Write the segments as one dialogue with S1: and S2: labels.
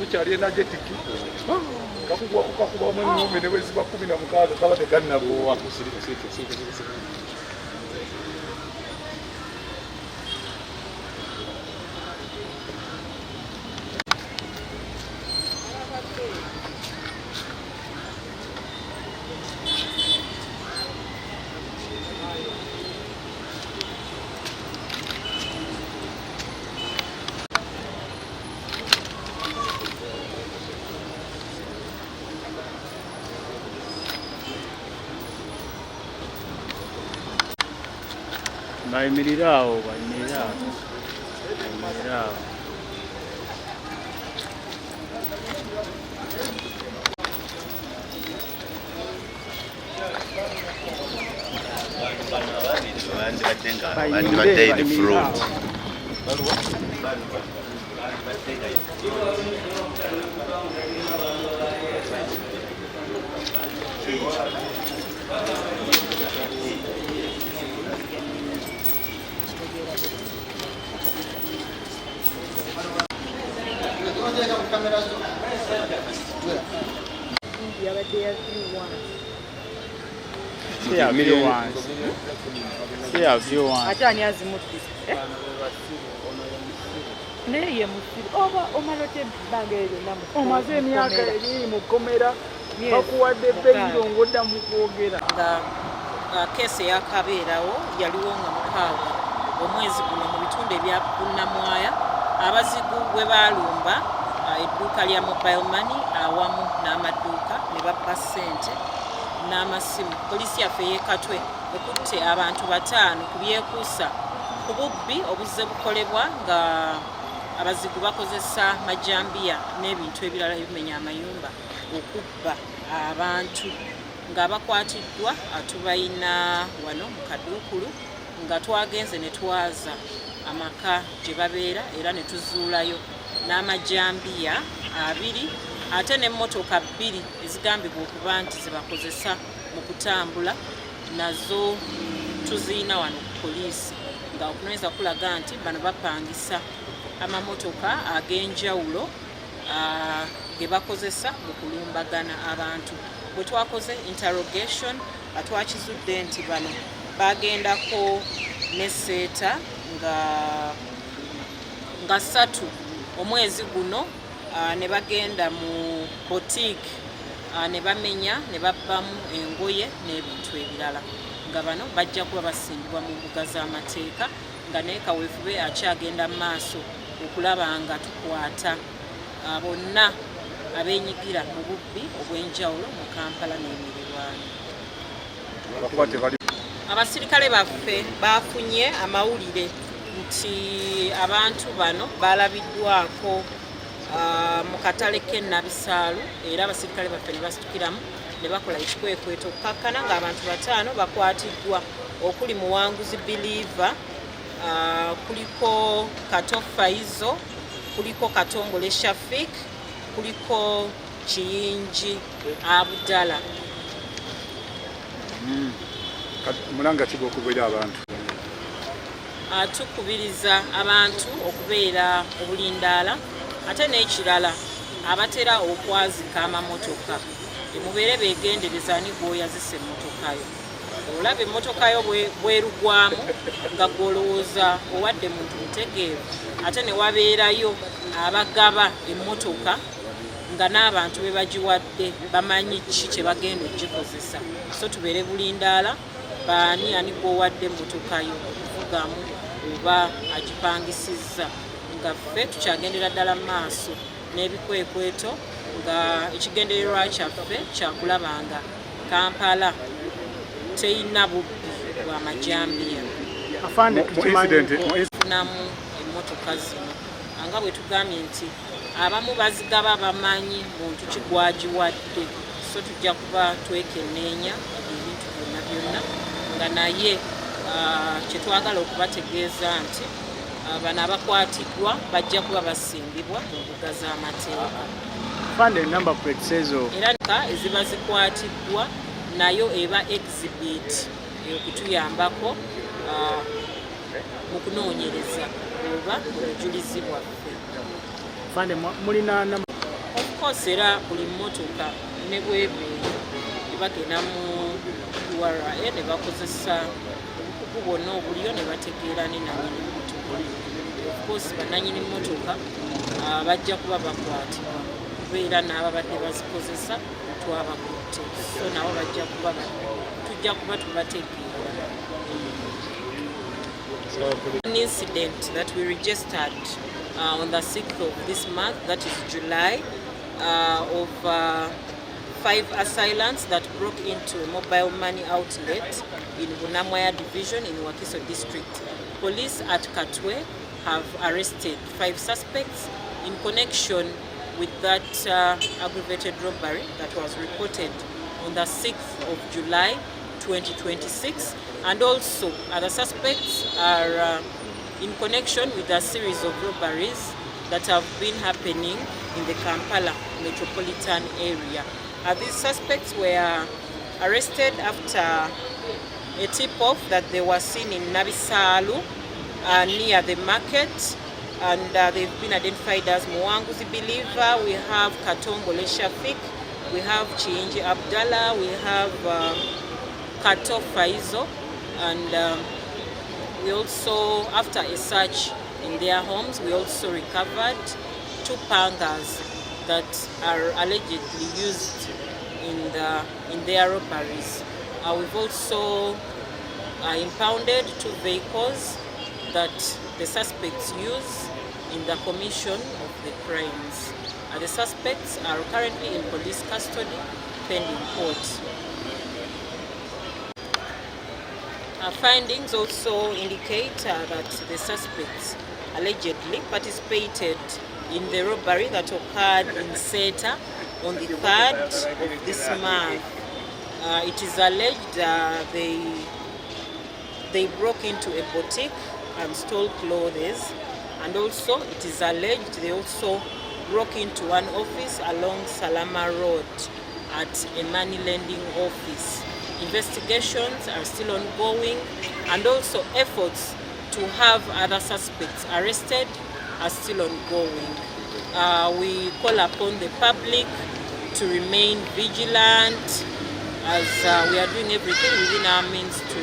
S1: tukyali energetic kakuba mwennume ne bweziba 16 kaba tegannabuwa
S2: bayimirira awo
S3: bandibadde in front.
S2: See a few ones.
S4: Achani azimuti. Neye musiru. Oba omalote bangere namu.
S5: Omaze emyaka eri mu komera bakuwadde peyiro ngodda mu kwogera.
S4: Nga kese yakabeerawo yaliwo nga mukaaga omwezi guno mu bitundu ebya Bunnamwaya abazigu bwe balumba edduuka lya mobile money awamu n'amaduuka ne babba ssente n'amasimu. Poliisi yaffe y'Ekatwe ekutte abantu 5 ku byekuusa ku bubbi obuzze bukolebwa nga abazigu bakozesa majambiya n'ebintu ebirala ebimenya amayumba okubba abantu nga bakwatiddwa atubayina wano mu Kaduukulu nga twagenze ne twaza amaka gye babeera era ne tuzuulayo n'amajambiya 2 ate n'emmotoka 2 ezigambibwa okuba nti zebakozesa mu kutambula nazo tuziina wano ku poliisi nga okunoonyeza kulaga nti bano bapangisa amamotoka ag'enjawulo ge bakozesa mu kulumbagana abantu. Bwe twakoze interrogation twakizudde nti bano bagendako n'esseeta nga 3 omwezi guno ne bagenda mu boutique ne bamenya ne babbamu engoye n'ebintu ebirala nga bano bajja kuba basimbibwa mu mbuga z'amateeka nga naye kaweefube akyagenda mu maaso okulaba nga tukwata bonna abeenyigira mu bubbi obw'enjawulo mu Kampala n'emirirwano. Abasirikale baffe bafunye amawulire nti abantu bano balabiddwako mu katale k'e Nabisaalu era abasirikale baffe ne basitukiramu ne bakola ekikwekweto okukakkana ng'abantu 5 bakwatiddwa okuli Muwanguzi Believer, kuliko Kato Faizo, kuliko Katongole Shafik, kuliko Kiyingi Abdala.
S1: Mulanga kigo okubeera abantu.
S4: Tukubiriza abantu okubeera obulindaala ate n'ekirala abatera okwazika amamotoka mubeere beegendereza ani gw'oyazisa emmotokayo. Olaba emmotokayo bwerugwamu nga gw'olowooza owadde muntu mutegeevu ate ne wabeerayo abagaba emmotoka nga n'abantu be bagiwadde bamanyi ki kye bagenda okugikozesa. So tubeere bulindaala baani ani gw'owadde emmotokayo okuvugamu oba agipangisizza nga ffe tukyagendera ddala mu maaso n'ebikwekweto nga ekigendererwa kyaffe kyakulaba nga Kampala teyina bubbi bwa majambiya. Tufunamu emmotoka zino nga bwe tugambye nti abamu bazigaba bamanyi muntu kigwagiwadde, so tujja kuba twekenneenya ebintu byonna nga naye kyetwagala okubategeeza nti bano abakwatiddwa bajja kuba basimbibwa mu mbuga z'amateeka. Era eziba zikwatiddwa nayo eba exhibit okutuyambako mu kunoonyereza oba mu bujulizi bwaffe. kosera buli mmotoka ne bwebeeyo bagenda mu URA ne bakozesa obukugu bwonna obuliyo ne bategeera ne nannyini mmotoka. Of course bannannyini mmotoka bajja kuba bakwatibwa kubeera n'ababadde bazikozesa twabakutte, so nabo tujja kuba tubategeera. An incident that we registered on the 6th of this month, that is July, of 5 assailants that broke into a mobile money outlet in Bunamwaya division in Wakiso district. Police at Katwe have arrested 5 suspects in connection with that aggravated robbery that was reported on the 6th of July 2026, and also other suspects are in connection with a series of robberies that have been happening in the Kampala metropolitan area. These suspects were arrested after a tip-off that they were seen in Nabisalu near the market, and they've been identified as Mwanguzi Believer, we have Katongole Shafik, we have Chiinji Abdallah, we have Kato Faizo, and we also, after a search in their homes, we also recovered 2 pangas that are allegedly used in their robberies. We've also impounded 2 vehicles that the suspects use in the commission of the crimes. The suspects are currently in police custody pending court. Our findings also indicate that the suspects allegedly participated in the robbery that occurred in Seta on the 3rd of this month. It is alleged they broke into a boutique and stole clothes, and also it is alleged they also broke into one office along Salama Road at a money lending office. Investigations are still ongoing, and also efforts to have other suspects arrested are still ongoing. We call upon the public to remain vigilant as we are doing everything within our means to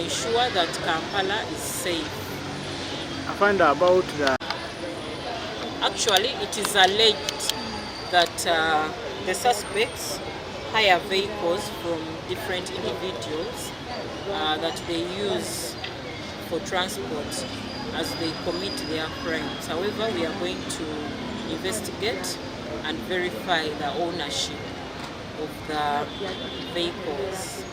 S4: ensure that Kampala is safe.
S2: I find out about the...
S4: Actually, it is alleged that the suspects hire vehicles from different individuals that they use for transport as they commit their crimes. However, we are going to investigate and verify the ownership of the vehicles.